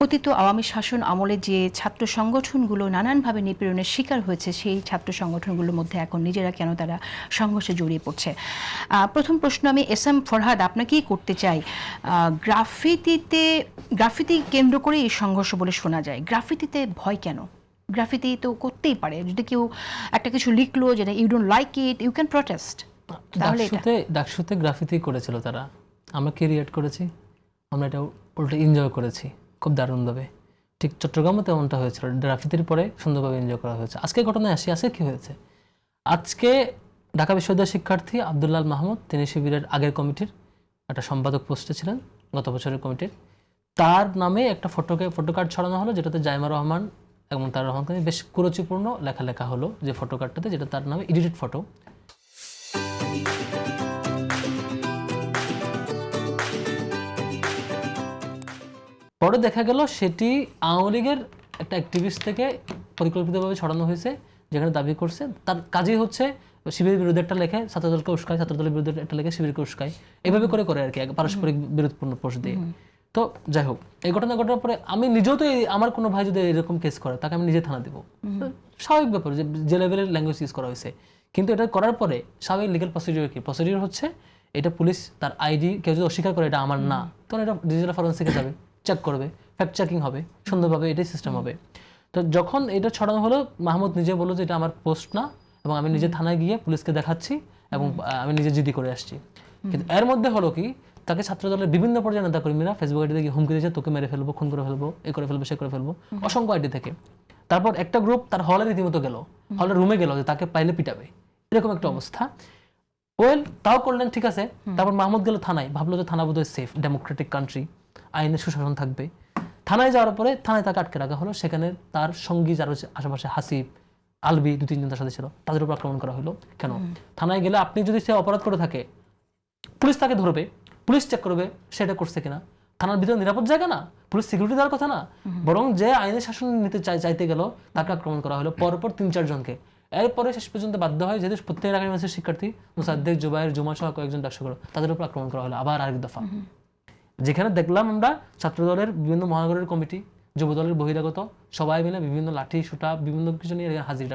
পতিত আওয়ামী শাসন আমলে যে ছাত্র সংগঠনগুলো নানানভাবে নিপীড়নের শিকার হয়েছে, সেই ছাত্র সংগঠনগুলোর মধ্যে এখন নিজেরা কেন তারা সংঘর্ষে জড়িয়ে পড়ছে? প্রথম প্রশ্ন আমি এস এম ফরহাদ আপনাকেই করতে চাই। গ্রাফিতি কেন্দ্র করে এই সংঘর্ষ বলে শোনা যায়। গ্রাফিতিতে ভয় কেন? গ্রাফিতি তো করতেই পারে, যদি কেউ একটা কিছু লিখলো যেটা you don't like it, you can protest. তাহলে ডাকসুতে গ্রাফিতি করেছিল তারা, আমরা ক্রিয়েট করেছি, আমরা এটা উল্টে এনজয় করেছি খুব দারুণভাবে। ঠিক চট্টগ্রামও তেমনটা হয়েছিল, গ্রাফিতির পরে সুন্দরভাবে এনজয় করা হয়েছে। আজকে ঘটনায় আসি, আজকে কী হয়েছে? আজকে ঢাকা বিশ্ববিদ্যালয়ের শিক্ষার্থী আব্দুল্লাহ মাহমুদ, তিনি শিবিরের আগের কমিটির একটা সম্পাদক পোস্টে ছিলেন, গত বছরের কমিটির। তার নামে একটা ফটোকার্ড ছড়ানো হলো, যেটাতে জাইমা রহমান এবং তার রহমানকে বেশ কুরুচিপূর্ণ লেখা হলো যে ফটোকার্ডটাতে, যেটা তার নামে এডিটেড ফটো। পরে দেখা গেল সেটি আওয়ামী লীগের একটা অ্যাক্টিভিস্ট থেকে পরিকল্পিতভাবে ছড়ানো হয়েছে, যেখানে দাবি করছে তার কাজই হচ্ছে শিবিরের বিরুদ্ধে একটা লেখে ছাত্রদলকে উস্কায়, ছাত্রদলের বিরুদ্ধে একটা লেখে শিবিরকে উস্কায়, এভাবে করে আর কি, পারস্পরিক বিরোধপূর্ণ পোস্ট দিয়ে। তো যাই হোক, এই ঘটনা ঘটার পরে আমি নিজেও তো আমার কোনো ভাই যদি এরকম কেস করে তাকে আমি নিজে থানা দিব, স্বাভাবিক ব্যাপার যে লেভেলের ল্যাঙ্গুয়েজ ইউজ করা হয়েছে। কিন্তু এটা করার পরে স্বাভাবিক লিগাল প্রসিডিউর কি? প্রসিডিউর হচ্ছে এটা পুলিশ তার আইডি কেউ যদি অস্বীকার করে এটা আমার না, তখন এটা ডিজিটাল ফরেন্সিকে যাবে, চেক করবে, ফ্যাক্ট চেকিং হবে সুন্দরভাবে, এটাই সিস্টেম হবে। তো যখন এটা ছড়ানো হলো, মাহমুদ নিজে বললো যে এটা আমার পোস্ট না, এবং আমি নিজে থানায় গিয়ে পুলিশকে দেখাচ্ছি এবং আমি নিজে জিডি করে আসছি। কিন্তু এর মধ্যে হলো কি, তাকে ছাত্রদলের বিভিন্ন পর্যায়ে নেতা কর্মীরা ফেসবুক আইডি থেকে হুমকি দিয়েছে, তোকে মেরে ফেলবো, খুন করে ফেলবো, এ করে ফেলবো, সে করে ফেলবো, অসংখ্য আইডি থেকে। তারপর একটা গ্রুপ তার হলে রীতিমতো গেল, হলের রুমে গেল যে তাকে পাইলে পিটাবে, এরকম একটা অবস্থা। ওয়েল, তাও করলেন, ঠিক আছে। তারপর মাহমুদ গেল থানায়, ভাবলো যে থানা বোধহয় সেফ, ডেমোক্রেটিক কান্ট্রি, আইনের সুশাসন থাকবে। থানায় যাওয়ার পরে থানায় তাকে আটকে রাখা হলো। সেখানে তার সঙ্গী যারা আশেপাশে হাসিব, আলবি, 2-3 জন তার সাথে ছিল, তাদের উপর আক্রমণ করা হলো। কেন? থানায় গেলে আপনি যদি সে অপরাধ করে থাকে, পুলিশ তাকে ধরবে, পুলিশ চেক করবে সেটা করছে কিনা। থানার ভিতরে নিরাপদ জায়গা না, পুলিশ সিকিউরিটি দেওয়ার কথা না, বরং যে আইনের শাসন নিতে চাইতে গেল তাকে আক্রমণ করা হলো, পরপর 3-4 জনকে। এরপরে শেষ পর্যন্ত বাধ্য হয়, যেহেতু প্রত্যেক ঢাকা ইউনিভার্সিটির শিক্ষার্থী মুসাদ্দেক, জুবাইর, জুমা সহ কয়েকজন ডাকসুর, তাদের উপর আক্রমণ করা হলো আবার আরেক দফা। যেখানে দেখলাম আমরা ছাত্রদলের বিভিন্ন মহানগরের কমিটি, যুবদলের বহিরাগত সবাই মিলে বিভিন্ন লাঠি সুটা বিভিন্ন কিছু নিয়ে হাজির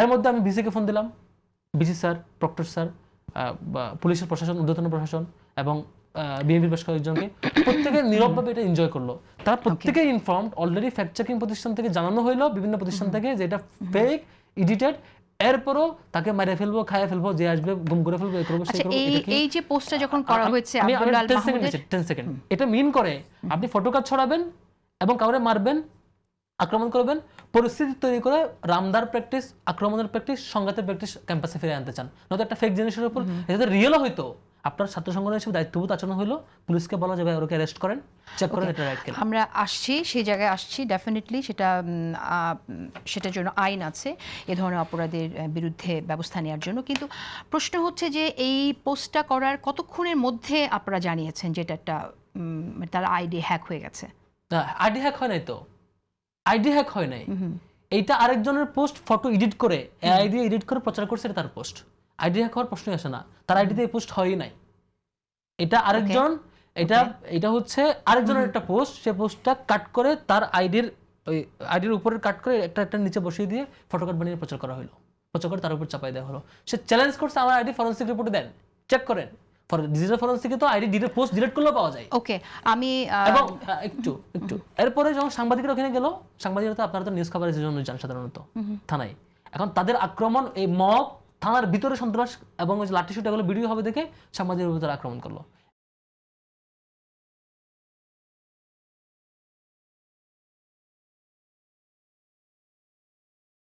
এর মধ্যে আমি বিসিকে ফোন দিলাম, বিসি স্যার, প্রক্টর স্যার, পুলিশের প্রশাসন, ঊর্ধ্বতন প্রশাসন এবং বিএনপির বেশ কয়েকজনকে, প্রত্যেকে নীরবভাবে এটা এনজয় করলো। তারা প্রত্যেকেই ইনফর্মড, অলরেডি ফ্যাক্ট চেকিং প্রতিষ্ঠান থেকে জানানো হইলো, বিভিন্ন প্রতিষ্ঠান থেকে, যে এটা ফেক, এডিটেড। এরপরও তাকে মারে ফেলবো, খাইয়ে ফেলবো, যে আসবে গুম করে ফেলবো, এই করবো, সেই করবো। এই যে পোস্টটা যখন করা হয়েছে, 10 সেকেন্ড, এটা মিন করে আপনি ফটোকার্ড ছড়াবেন এবং কাউরে মারবেন, আক্রমণ করবেন, পরিস্থিতি তৈরি করে রামদার প্র্যাকটিস, আক্রমণের প্র্যাকটিস, সংঘাতের প্র্যাকটিস ক্যাম্পাসে ফিরে আনতে চান। নয়তো একটা ফেক জিনিসের উপর এটা রিয়েলও হয়তো আপনার ছাত্র সংগঠনের হিসেবে দায়িত্ববোধ আচরণ হলো, পুলিশকে বলা যাবে ওকে অ্যারেস্ট করেন, চেক করেন, এটা রাইট কিনা। আমরা আসছি সেই জায়গায়, আসছি ডেফিনেটলি, সেটার জন্য আইন আছে এ ধরনের অপরাধের বিরুদ্ধে ব্যবস্থা নেওয়ার জন্য। কিন্তু প্রশ্ন হচ্ছে যে এই পোস্টটা করার কতক্ষণের মধ্যে আপনারা জানিয়েছেন যেটা একটা তার আইডি হ্যাক হয়ে গেছে? আইডি হ্যাক হয় নাই তো, আইডি হ্যাক হয় নাই, এইটা আরেকজনের পোস্ট, ফটো এডিট করে আইডি এডিট করে প্রচার করছে, এটা তার পোস্ট। আইডি হ্যাক হওয়ার প্রশ্নই আসে না, তার আইডিতে এই পোস্ট হয়ই নাই। এটা আরেকজন, এটা হচ্ছে আরেকজনের একটা পোস্ট, সে পোস্টটা কাট করে তার আইডির উপরে কাট করে একটা নিচে বসিয়ে দিয়ে ফটোকার্ড বানিয়ে প্রচার করা হলো, প্রচার করে তার উপর চাপাই দেওয়া হলো। সে চ্যালেঞ্জ করছে আমার আইডি ফরেনসিক রিপোর্টে দেন, চেক করেন। ডিজিটাল ফরেনসিকে তো আইডি পোস্ট ডিলিট করলেও পাওয়া যায়। ওকে, আমি এবং একটু এরপরে যখন সাংবাদিকরা ওখানে গেল, সাংবাদিকরা তো আপনারা তো নিউজ কভারেজের জন্য যান সাধারণত থানায়, এখন তাদের আক্রমণ, এই মব থানার ভিতরে সন্ত্রাস এবং লাঠি শুট, এগুলো ভিডিও হবে দেখে সাংবাদিকের ভিতরে আক্রমণ করলো।